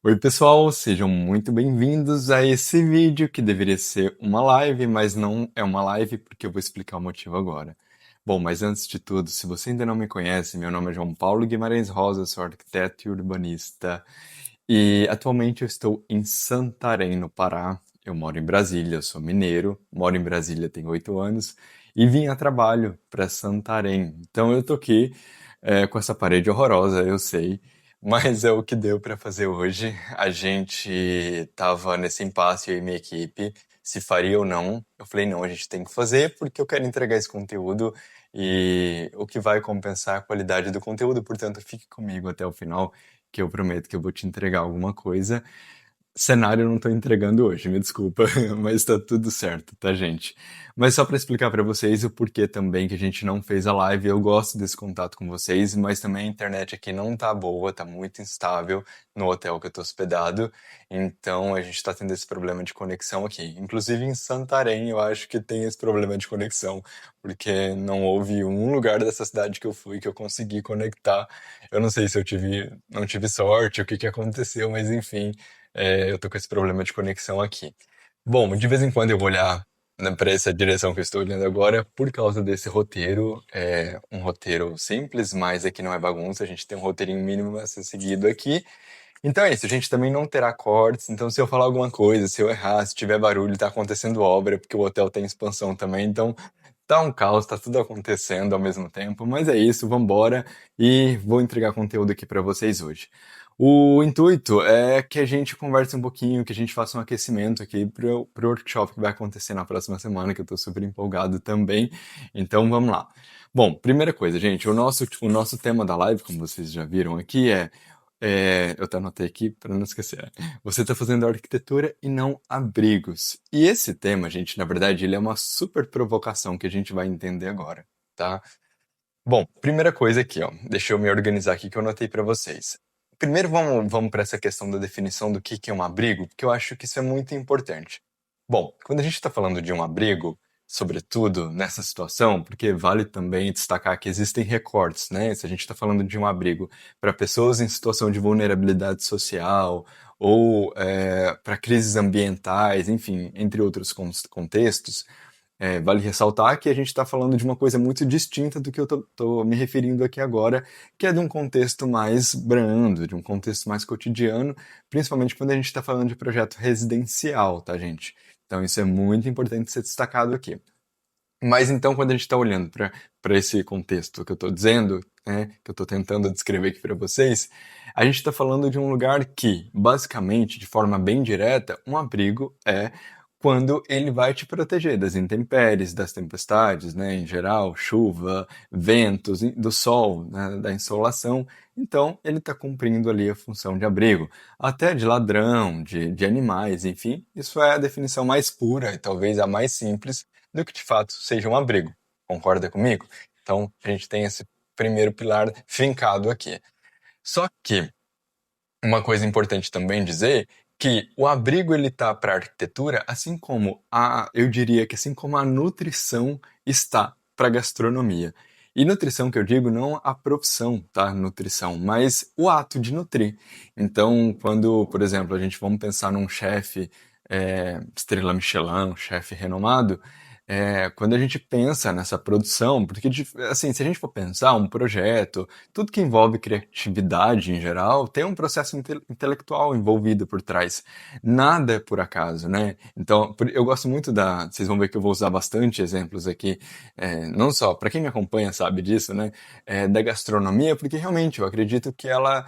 Oi, pessoal, sejam muito bem-vindos a esse vídeo que deveria ser uma live, mas não é uma live porque eu vou explicar o motivo agora. Bom, mas antes de tudo, se você ainda não me conhece, meu nome é João Paulo Guimarães Rosa, sou arquiteto e urbanista e atualmente eu estou em Santarém, no Pará. Eu moro em Brasília, eu sou mineiro, moro em Brasília tem 8 anos e vim a trabalho para Santarém. Então eu tô aqui com essa parede horrorosa, eu sei. Mas é o que deu para fazer hoje. A gente tava nesse impasse, eu e minha equipe, se faria ou não. Eu falei, não, a gente tem que fazer porque eu quero entregar esse conteúdo e o que vai compensar a qualidade do conteúdo. Portanto, fique comigo até o final, que eu prometo que eu vou te entregar alguma coisa. Cenário eu não tô entregando hoje, me desculpa, mas tá tudo certo, tá, gente? Mas só para explicar para vocês o porquê também que a gente não fez a live, eu gosto desse contato com vocês, mas também a internet aqui não tá boa, tá muito instável no hotel que eu tô hospedado, então a gente tá tendo esse problema de conexão aqui. Inclusive em Santarém eu acho que tem esse problema de conexão, porque não houve um lugar dessa cidade que eu fui que eu consegui conectar. Eu não sei se não tive sorte, o que que aconteceu, mas enfim. Eu tô com esse problema de conexão aqui. Bom, de vez em quando eu vou olhar para essa direção que eu estou olhando agora por causa desse roteiro. É um roteiro simples, mas aqui não é bagunça, a gente tem um roteirinho mínimo a ser seguido aqui. Então é isso, a gente também não terá cortes, então se eu falar alguma coisa, se eu errar, se tiver barulho, tá acontecendo obra, porque o hotel tem expansão também, então tá um caos, tá tudo acontecendo ao mesmo tempo, mas é isso, vambora e vou entregar conteúdo aqui para vocês hoje. O intuito é que a gente converse um pouquinho, que a gente faça um aquecimento aqui pro workshop que vai acontecer na próxima semana, que eu tô super empolgado também. Então vamos lá. Bom, primeira coisa, gente, o nosso tema da live, como vocês já viram aqui, eu até anotei aqui para não esquecer. Você está fazendo arquitetura e não abrigos. E esse tema, gente, na verdade, ele é uma super provocação que a gente vai entender agora, tá? Bom, primeira coisa aqui, ó. Deixa eu me organizar aqui que eu anotei para vocês. Primeiro vamos para essa questão da definição do que é um abrigo, porque eu acho que isso é muito importante. Bom, quando a gente está falando de um abrigo, sobretudo nessa situação, porque vale também destacar que existem recortes, né? Se a gente está falando de um abrigo para pessoas em situação de vulnerabilidade social ou para crises ambientais, enfim, entre outros contextos, vale ressaltar que a gente está falando de uma coisa muito distinta do que eu tô me referindo aqui agora, que é de um contexto mais brando, de um contexto mais cotidiano, principalmente quando a gente está falando de projeto residencial, tá, gente? Então isso é muito importante ser destacado aqui. Mas então, quando a gente está olhando para esse contexto que eu estou dizendo, né, que eu estou tentando descrever aqui para vocês, a gente está falando de um lugar que, basicamente, de forma bem direta, um abrigo é quando ele vai te proteger das intempéries, das tempestades, né, em geral, chuva, ventos, do sol, né, da insolação. Então, ele está cumprindo ali a função de abrigo. Até de ladrão, de animais, enfim, isso é a definição mais pura e talvez a mais simples do que de fato seja um abrigo. Concorda comigo? Então, a gente tem esse primeiro pilar fincado aqui. Só que uma coisa importante também dizer que o abrigo ele tá para a arquitetura, assim como eu diria que assim como a nutrição está para a gastronomia. E nutrição que eu digo não a profissão, tá? Nutrição, mas o ato de nutrir. Então, quando, por exemplo, a gente vamos pensar num chefe estrela Michelin, um chefe renomado, quando a gente pensa nessa produção, porque assim, se a gente for pensar um projeto, tudo que envolve criatividade em geral, tem um processo intelectual envolvido por trás. Nada é por acaso, né? Então, eu gosto muito vocês vão ver que eu vou usar bastante exemplos aqui, não só, para quem me acompanha sabe disso, né? Da gastronomia, porque realmente eu acredito que ela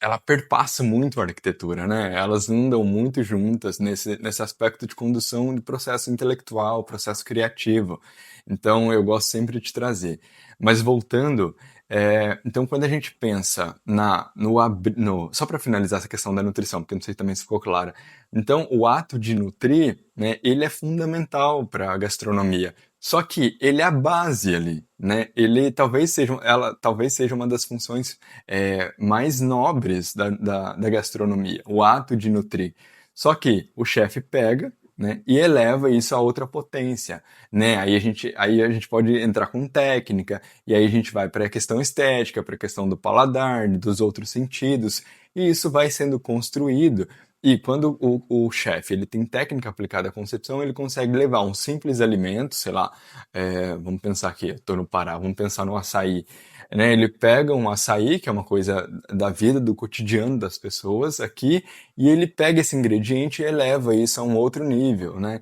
ela perpassa muito a arquitetura, né? Elas andam muito juntas nesse aspecto de condução de processo intelectual, processo criativo. Então, eu gosto sempre de trazer. Mas voltando, então quando a gente pensa só para finalizar essa questão da nutrição, porque não sei também se ficou clara. Então, o ato de nutrir, né, ele é fundamental para a gastronomia. Só que ele é a base ali, né? Ela talvez seja uma das funções mais nobres da gastronomia, o ato de nutrir. Só que o chefe pega, né, e eleva isso a outra potência, né? Aí a gente pode entrar com técnica, e aí a gente vai para a questão estética, para a questão do paladar, dos outros sentidos. e isso vai sendo construído. E quando o chefe ele tem técnica aplicada à concepção, ele consegue levar um simples alimento, sei lá, vamos pensar aqui, estou no Pará, vamos pensar no açaí, né? Ele pega um açaí, que é uma coisa da vida, do cotidiano das pessoas aqui, e ele pega esse ingrediente e eleva isso a um outro nível, né?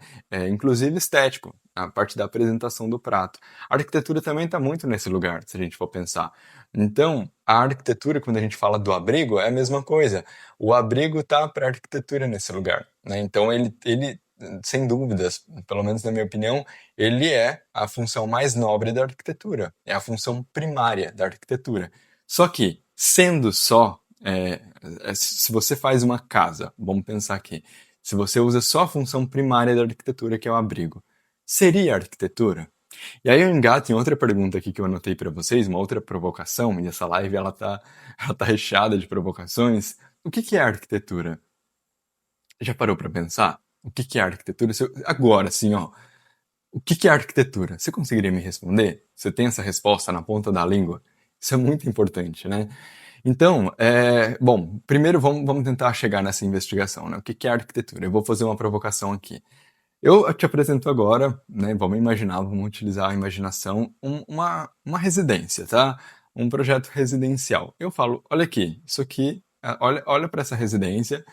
Inclusive estético, a parte da apresentação do prato. A arquitetura também está muito nesse lugar, se a gente for pensar. Então, a arquitetura, quando a gente fala do abrigo, é a mesma coisa. O abrigo está para a arquitetura nesse lugar, né? Então, ele, sem dúvidas, pelo menos na minha opinião, ele é a função mais nobre da arquitetura, é a função primária da arquitetura. Só que, sendo só, se você faz uma casa, vamos pensar aqui, se você usa só a função primária da arquitetura, que é o abrigo, seria arquitetura? E aí eu engato em outra pergunta aqui que eu anotei para vocês, uma outra provocação, e essa live ela tá recheada de provocações. O que que é arquitetura? Já parou para pensar? O que que é arquitetura? Agora, assim, ó, o que que é arquitetura? Você conseguiria me responder? Você tem essa resposta na ponta da língua? Isso é muito importante, né? Então, bom, primeiro vamos tentar chegar nessa investigação, né? O que que é arquitetura? Eu vou fazer uma provocação aqui. Eu te apresento agora, né? Vamos imaginar, vamos utilizar a imaginação, uma residência, tá? Um projeto residencial. Eu falo, olha aqui, isso aqui, olha para essa residência,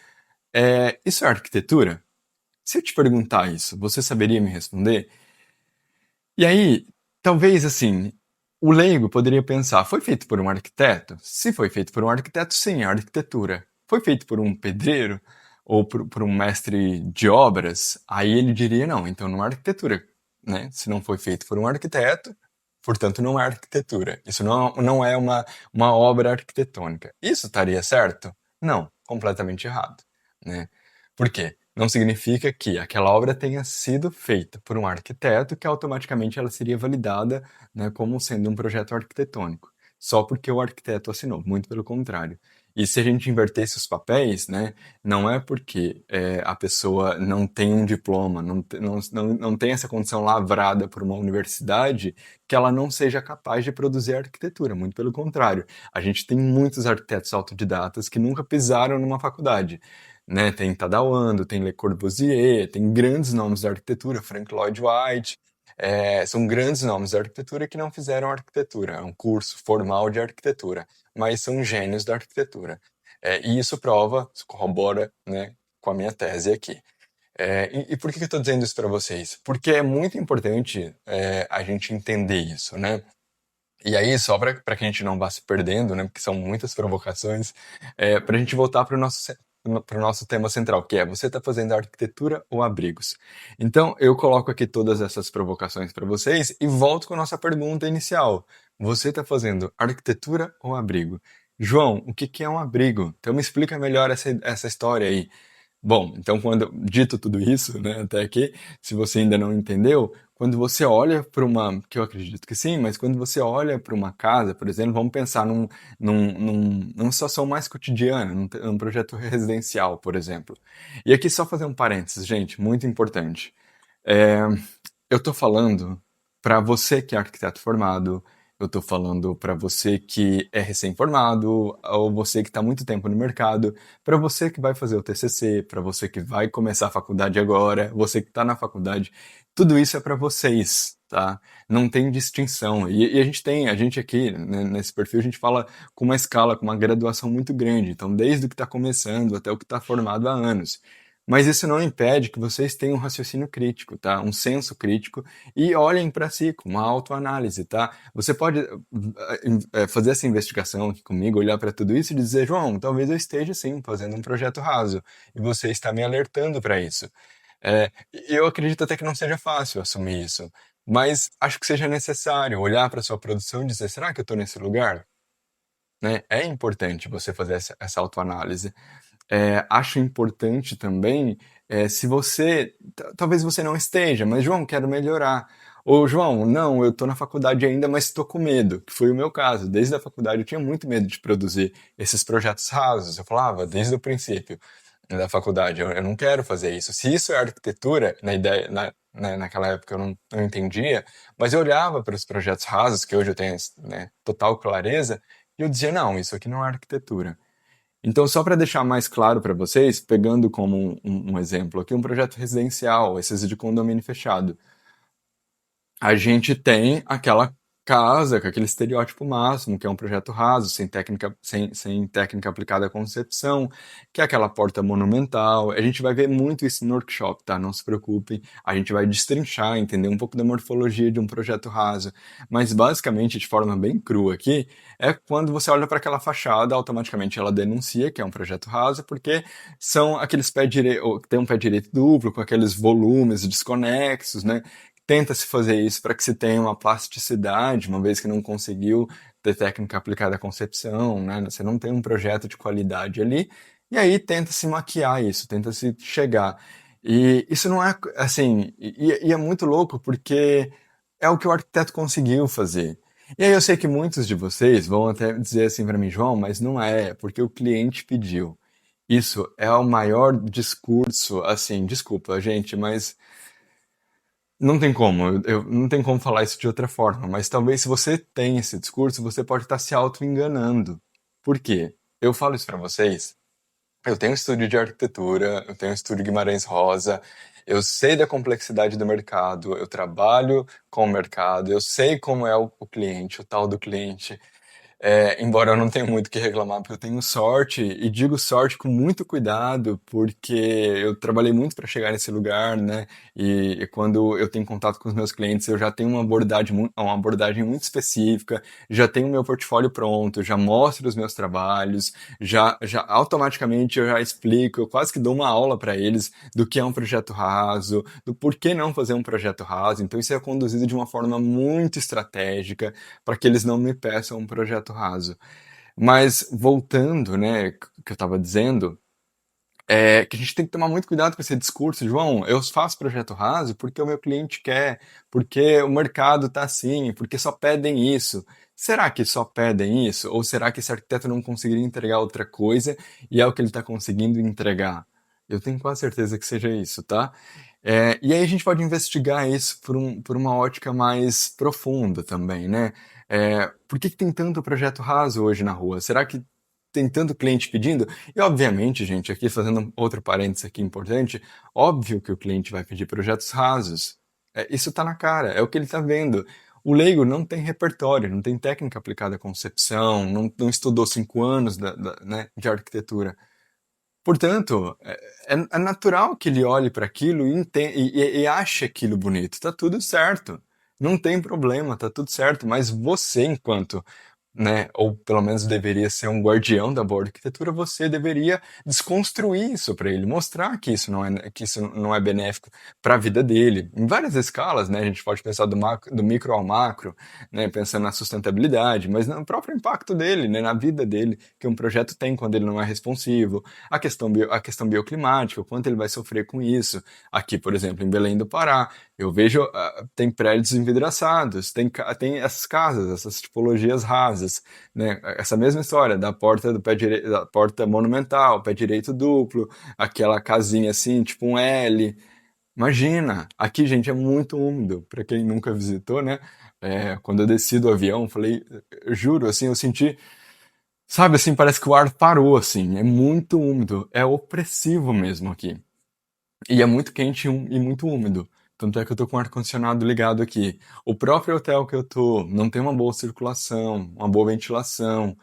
isso é arquitetura? Se eu te perguntar isso, você saberia me responder? E aí, talvez assim, o leigo poderia pensar: foi feito por um arquiteto? Se foi feito por um arquiteto, sim, é arquitetura. Foi feito por um pedreiro ou por um mestre de obras? Aí ele diria: não, então não é arquitetura, né? Se não foi feito por um arquiteto, portanto não é arquitetura. Isso não é uma obra arquitetônica. Isso estaria certo? Não, completamente errado, né? Por quê? Não significa que aquela obra tenha sido feita por um arquiteto que automaticamente ela seria validada, né, como sendo um projeto arquitetônico, só porque o arquiteto assinou, muito pelo contrário. E se a gente invertesse os papéis, né, não é porque a pessoa não tem um diploma, não tem essa condição lavrada por uma universidade, que ela não seja capaz de produzir arquitetura, muito pelo contrário. A gente tem muitos arquitetos autodidatas que nunca pisaram numa faculdade, né? Tem Tadao, tem Le Corbusier, tem grandes nomes da arquitetura, Frank Lloyd Wright, são grandes nomes da arquitetura que não fizeram arquitetura, é um curso formal de arquitetura, mas são gênios da arquitetura. E isso prova, isso corrobora, né, com a minha tese aqui. E por que eu estou dizendo isso para vocês? Porque é muito importante a gente entender isso, né? E aí, só para que a gente não vá se perdendo, né, porque são muitas provocações, para a gente voltar para o nosso tema central, que é: você está fazendo arquitetura ou abrigos? Então, eu coloco aqui todas essas provocações para vocês e volto com a nossa pergunta inicial. Você está fazendo arquitetura ou abrigo? João, o que que é um abrigo? Então, me explica melhor essa história aí. Bom, então quando dito tudo isso, né, até aqui, se você ainda não entendeu, quando você olha para uma, que eu acredito que sim, mas quando você olha para uma casa, por exemplo, vamos pensar numa situação mais cotidiana, num projeto residencial, por exemplo. E aqui só fazer um parênteses, gente, muito importante. É, eu tô falando para você que é arquiteto formado, eu tô falando para você que é recém-formado, ou você que está muito tempo no mercado, para você que vai fazer o TCC, para você que vai começar a faculdade agora, você que está na faculdade, tudo isso é para vocês, tá? Não tem distinção. E a gente aqui, né, nesse perfil, a gente fala com uma escala, com uma graduação muito grande. Então, desde o que está começando até o que está formado há anos. Mas isso não impede que vocês tenham um raciocínio crítico, tá? Um senso crítico e olhem para si com uma autoanálise, tá? Você pode fazer essa investigação aqui comigo, olhar para tudo isso e dizer: João, talvez eu esteja sim fazendo um projeto raso e você está me alertando para isso. Eu acredito até que não seja fácil assumir isso, mas acho que seja necessário olhar para sua produção e dizer: será que eu estou nesse lugar? Né? É importante você fazer essa autoanálise. Acho importante também, se você, talvez você não esteja, mas João, quero melhorar. Ou João, não, eu estou na faculdade ainda, mas estou com medo, que foi o meu caso. Desde a faculdade eu tinha muito medo de produzir esses projetos rasos. Eu falava desde o princípio da faculdade, eu não quero fazer isso. Se isso é arquitetura, na ideia, naquela época eu não entendia, mas eu olhava para os projetos rasos, que hoje eu tenho, né, total clareza, e eu dizia: não, isso aqui não é arquitetura. Então, só para deixar mais claro para vocês, pegando como um exemplo aqui, um projeto residencial, esses de condomínio fechado. A gente tem aquela casa com aquele estereótipo máximo, que é um projeto raso, sem técnica aplicada à concepção, que é aquela porta monumental. A gente vai ver muito isso no workshop, tá? Não se preocupem. A gente vai destrinchar, entender um pouco da morfologia de um projeto raso. Mas basicamente, de forma bem crua aqui, é quando você olha para aquela fachada, automaticamente ela denuncia que é um projeto raso, porque são aqueles pés direitos, tem um pé direito duplo, com aqueles volumes desconexos, né? Tenta-se fazer isso para que se tenha uma plasticidade, uma vez que não conseguiu ter técnica aplicada à concepção, né? Você não tem um projeto de qualidade ali, e aí tenta-se maquiar isso, tenta-se chegar. E isso não é assim, e é muito louco porque é o que o arquiteto conseguiu fazer. E aí eu sei que muitos de vocês vão até dizer assim para mim, João, mas não é, porque o cliente pediu. Isso é o maior discurso, assim, desculpa, gente, mas não tem como, não tem como falar isso de outra forma, mas talvez se você tem esse discurso, você pode estar se auto-enganando. Por quê? Eu falo isso para vocês. Eu tenho um estúdio de arquitetura, eu tenho um estúdio Guimarães Rosa, eu sei da complexidade do mercado, eu trabalho com o mercado, eu sei como é o cliente, o tal do cliente. Embora eu não tenha muito o que reclamar, porque eu tenho sorte, e digo sorte com muito cuidado, porque eu trabalhei muito para chegar nesse lugar, né? E quando eu tenho contato com os meus clientes, eu já tenho uma abordagem muito específica, já tenho o meu portfólio pronto, já mostro os meus trabalhos, já automaticamente eu já explico, eu quase que dou uma aula para eles do que é um projeto raso, do porquê não fazer um projeto raso. Então isso é conduzido de uma forma muito estratégica para que eles não me peçam um projeto raso. Mas voltando, né, que eu estava dizendo, é que a gente tem que tomar muito cuidado com esse discurso, João, eu faço projeto raso porque o meu cliente quer, porque o mercado está assim, porque só pedem isso. Será que só pedem isso? Ou será que esse arquiteto não conseguiria entregar outra coisa e é o que ele está conseguindo entregar? Eu tenho quase certeza que seja isso, tá? E aí a gente pode investigar isso por uma ótica mais profunda também, né? Por que tem tanto projeto raso hoje na rua? Será que tem tanto cliente pedindo? E obviamente, gente, aqui fazendo outro parênteses aqui importante, óbvio que o cliente vai pedir projetos rasos. Isso está na cara, é o que ele está vendo. O leigo não tem repertório, não tem técnica aplicada à concepção, não estudou 5 anos né, de arquitetura. Portanto, é natural que ele olhe para aquilo e ache aquilo bonito. Tá tudo certo. Não tem problema, tá tudo certo. Mas você, enquanto, né, ou pelo menos deveria ser um guardião da boa arquitetura, você deveria desconstruir isso para ele, mostrar que isso não é benéfico para a vida dele. Em várias escalas, né, a gente pode pensar do micro ao macro, né, pensando na sustentabilidade, mas no próprio impacto dele, né, na vida dele, que um projeto tem quando ele não é responsivo, a questão bioclimática, o quanto ele vai sofrer com isso. Aqui, por exemplo, em Belém do Pará, eu vejo, tem prédios envidraçados, tem essas casas, essas tipologias rasas, né? Essa mesma história da porta do pé direito, da porta monumental, pé direito duplo, aquela casinha assim, tipo um L. Imagina, aqui, gente, é muito úmido. Para quem nunca visitou, né? Quando eu desci do avião, falei, eu juro, assim, eu senti, sabe, assim, parece que o ar parou, assim. É muito úmido, é opressivo mesmo aqui. E é muito quente e muito úmido. Tanto é que eu tô com o ar-condicionado ligado aqui. O próprio hotel que eu tô não tem uma boa circulação, uma boa ventilação.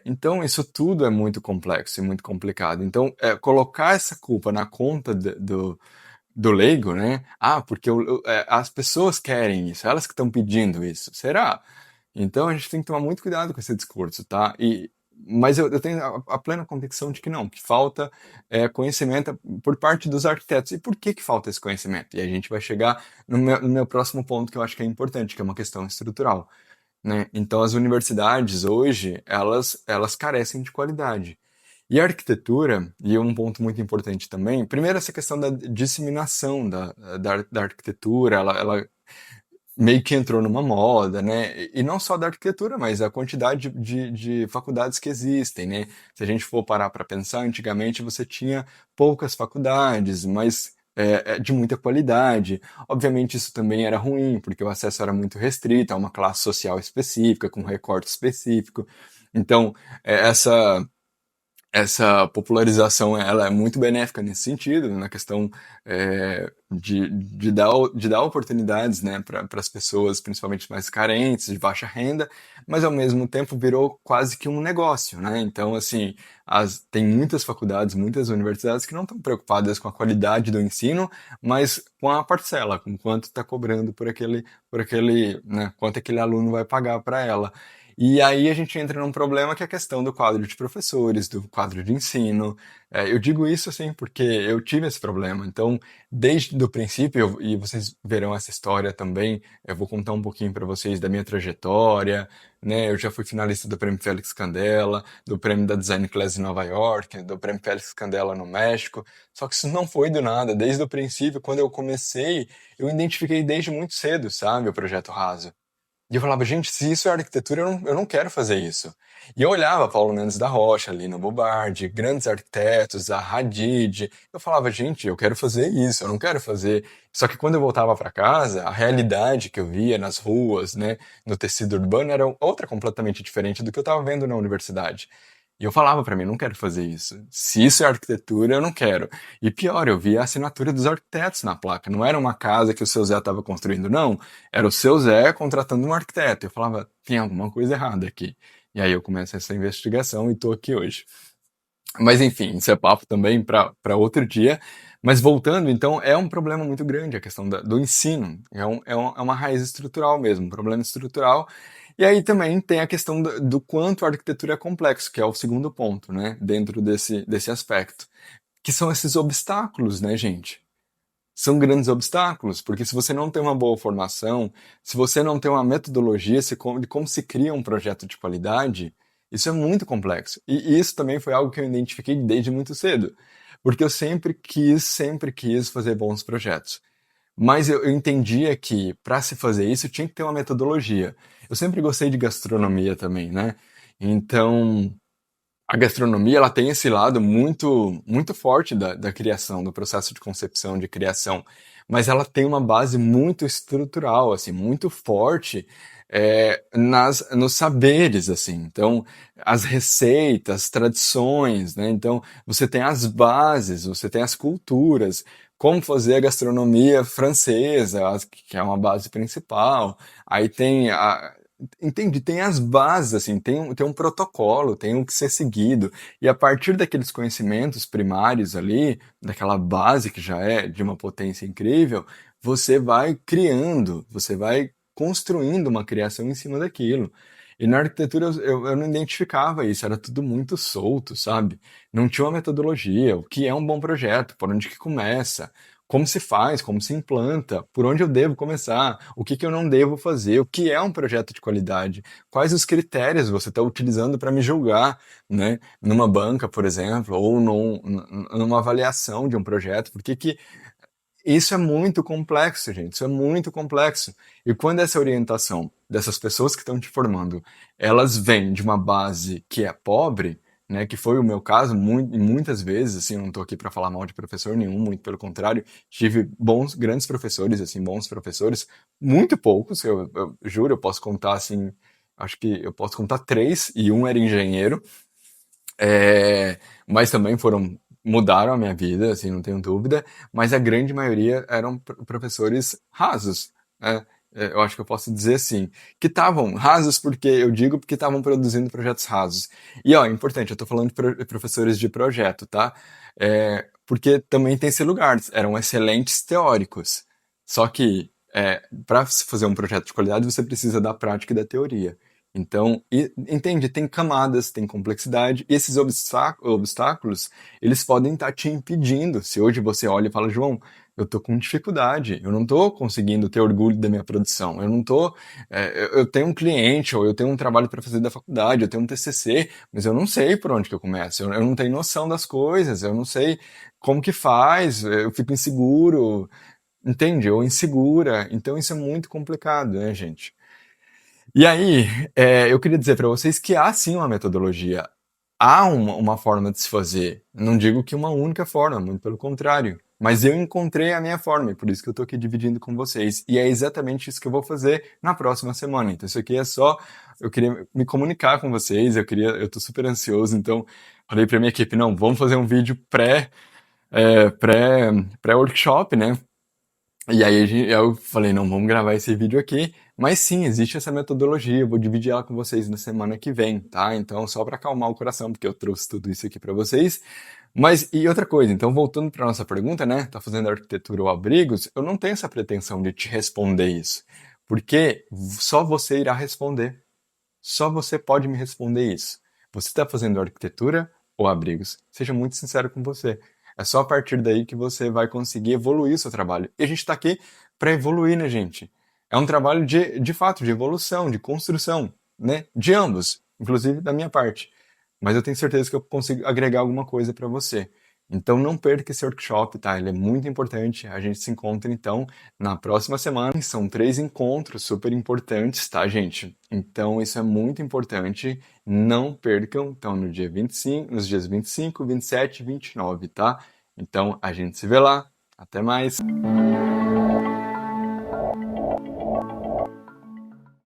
Então, isso tudo é muito complexo e muito complicado. Então, colocar essa culpa na conta do leigo, né? Ah, porque as pessoas querem isso, elas que estão pedindo isso. Será? Então a gente tem que tomar muito cuidado com esse discurso, tá? Mas eu tenho a plena convicção de que não, que falta conhecimento por parte dos arquitetos. E por que falta esse conhecimento? E a gente vai chegar no meu próximo ponto que eu acho que é importante, que é uma questão estrutural, né? Então as universidades hoje, elas carecem de qualidade. E a arquitetura, e um ponto muito importante também, primeiro essa questão da disseminação da arquitetura, ela meio que entrou numa moda, né? E não só da arquitetura, mas a quantidade de faculdades que existem, né? Se a gente for parar para pensar, antigamente você tinha poucas faculdades, mas de muita qualidade. Obviamente isso também era ruim, porque o acesso era muito restrito a uma classe social específica, com um recorte específico. Então, essa essa popularização ela é muito benéfica nesse sentido, na questão de dar oportunidades, né, para as pessoas, principalmente mais carentes, de baixa renda, mas ao mesmo tempo virou quase que um negócio, né? Então, assim, tem muitas faculdades, muitas universidades que não estão preocupadas com a qualidade do ensino, mas com a parcela, com quanto está cobrando né, quanto aquele aluno vai pagar para ela. E aí a gente entra num problema que é a questão do quadro de professores, do quadro de ensino. Eu digo isso assim porque eu tive esse problema. Então, desde o princípio, e vocês verão essa história também, eu vou contar um pouquinho para vocês da minha trajetória, né? Eu já fui finalista do Prêmio Félix Candela, do Prêmio da Design Class em Nova York, do Prêmio Félix Candela no México. Só que isso não foi do nada. Desde o princípio, quando eu comecei, eu identifiquei desde muito cedo, sabe, o projeto Raso. E eu falava, gente, se isso é arquitetura, eu não quero fazer isso. E eu olhava Paulo Mendes da Rocha, Lina Bobardi, grandes arquitetos, a Hadid. Eu falava, gente, eu quero fazer isso, eu não quero fazer. Só que quando eu voltava para casa, a realidade que eu via nas ruas, né, no tecido urbano, era outra completamente diferente do que eu estava vendo na universidade. E eu falava para mim, não quero fazer isso. Se isso é arquitetura, eu não quero. E pior, eu via a assinatura dos arquitetos na placa. Não era uma casa que o seu Zé estava construindo, não. Era o seu Zé contratando um arquiteto. Eu falava, tem alguma coisa errada aqui. E aí eu começo essa investigação e estou aqui hoje. Mas enfim, isso é papo também para outro dia. Mas voltando, então, é um problema muito grande a questão do ensino. É uma raiz estrutural mesmo, um problema estrutural. E aí também tem a questão do quanto a arquitetura é complexo, que é o segundo ponto, né, dentro desse aspecto. Que são esses obstáculos, né, gente? São grandes obstáculos, porque se você não tem uma boa formação, se você não tem uma metodologia de como se cria um projeto de qualidade, isso é muito complexo. E isso também foi algo que eu identifiquei desde muito cedo, porque eu sempre quis fazer bons projetos. Mas eu entendia que para se fazer isso tinha que ter uma metodologia. Eu sempre gostei de gastronomia também, né? Então, a gastronomia ela tem esse lado muito forte da criação, do processo de concepção, de criação, mas ela tem uma base muito estrutural, assim, muito forte nos saberes, assim. Então, as receitas, as tradições, né? Então, você tem as bases, você tem as culturas, como fazer a gastronomia francesa, que é uma base principal. Aí tem Entende? Tem as bases, assim, tem um protocolo, tem um que ser seguido. E a partir daqueles conhecimentos primários ali, daquela base que já é de uma potência incrível, você vai criando, você vai construindo uma criação em cima daquilo. E na arquitetura eu não identificava isso, era tudo muito solto, sabe? Não tinha uma metodologia, o que é um bom projeto, por onde que começa, como se faz, como se implanta, por onde eu devo começar, o que eu não devo fazer, o que é um projeto de qualidade, quais os critérios você está utilizando para me julgar, né? Numa banca, por exemplo, ou numa avaliação de um projeto, porque que isso é muito complexo, gente, isso é muito complexo. E quando essa orientação dessas pessoas que estão te formando, elas vêm de uma base que é pobre, né, que foi o meu caso muitas vezes, assim, eu não estou aqui para falar mal de professor nenhum, muito pelo contrário, tive grandes professores, assim, bons professores, muito poucos, eu juro, eu posso contar, assim, acho que eu posso contar três, e um era engenheiro, mas também mudaram a minha vida, assim, não tenho dúvida, mas a grande maioria eram professores rasos, né? Eu acho que eu posso dizer assim, que estavam rasos porque estavam produzindo projetos rasos. E ó, é importante, eu estou falando de professores de projeto, tá? Porque também tem esse lugar, eram excelentes teóricos. Só que para se fazer um projeto de qualidade, você precisa da prática e da teoria. Então, entende, tem camadas, tem complexidade, e esses obstáculos, eles podem estar te impedindo. Se hoje você olha e fala, João, eu tô com dificuldade, eu não tô conseguindo ter orgulho da minha produção, eu não tô, eu tenho um cliente, ou eu tenho um trabalho para fazer da faculdade, eu tenho um TCC, mas eu não sei por onde que eu começo, eu não tenho noção das coisas, eu não sei como que faz, eu fico inseguro, entende? Ou insegura, então isso é muito complicado, né, gente? E aí, eu queria dizer para vocês que há sim uma metodologia, há uma forma de se fazer. Não digo que uma única forma, muito pelo contrário. Mas eu encontrei a minha forma, e por isso que eu estou aqui dividindo com vocês. E é exatamente isso que eu vou fazer na próxima semana. Então, isso aqui é só. Eu queria me comunicar com vocês, eu estou super ansioso. Então, Falei pra minha equipe, não, vamos fazer um vídeo pré-workshop, né? E aí eu falei, não, vamos gravar esse vídeo aqui. Mas sim, existe essa metodologia, eu vou dividir ela com vocês na semana que vem, tá? Então, só para acalmar o coração, porque eu trouxe tudo isso aqui para vocês. Mas, e outra coisa, então voltando para nossa pergunta, né? Tá fazendo arquitetura ou abrigos? Eu não tenho essa pretensão de te responder isso, porque só você irá responder. Só você pode me responder isso. Você está fazendo arquitetura ou abrigos? Seja muito sincero com você. É só a partir daí que você vai conseguir evoluir o seu trabalho. E a gente está aqui para evoluir, né, gente? É um trabalho de fato, de evolução, de construção, né? De ambos, inclusive da minha parte. Mas eu tenho certeza que eu consigo agregar alguma coisa para você. Então não perca esse workshop, tá? Ele é muito importante. A gente se encontra então na próxima semana. São 3 encontros super importantes, tá, gente? Então isso é muito importante. Não percam. Então no dia 25, nos dias 25, 27 e 29, tá? Então a gente se vê lá. Até mais.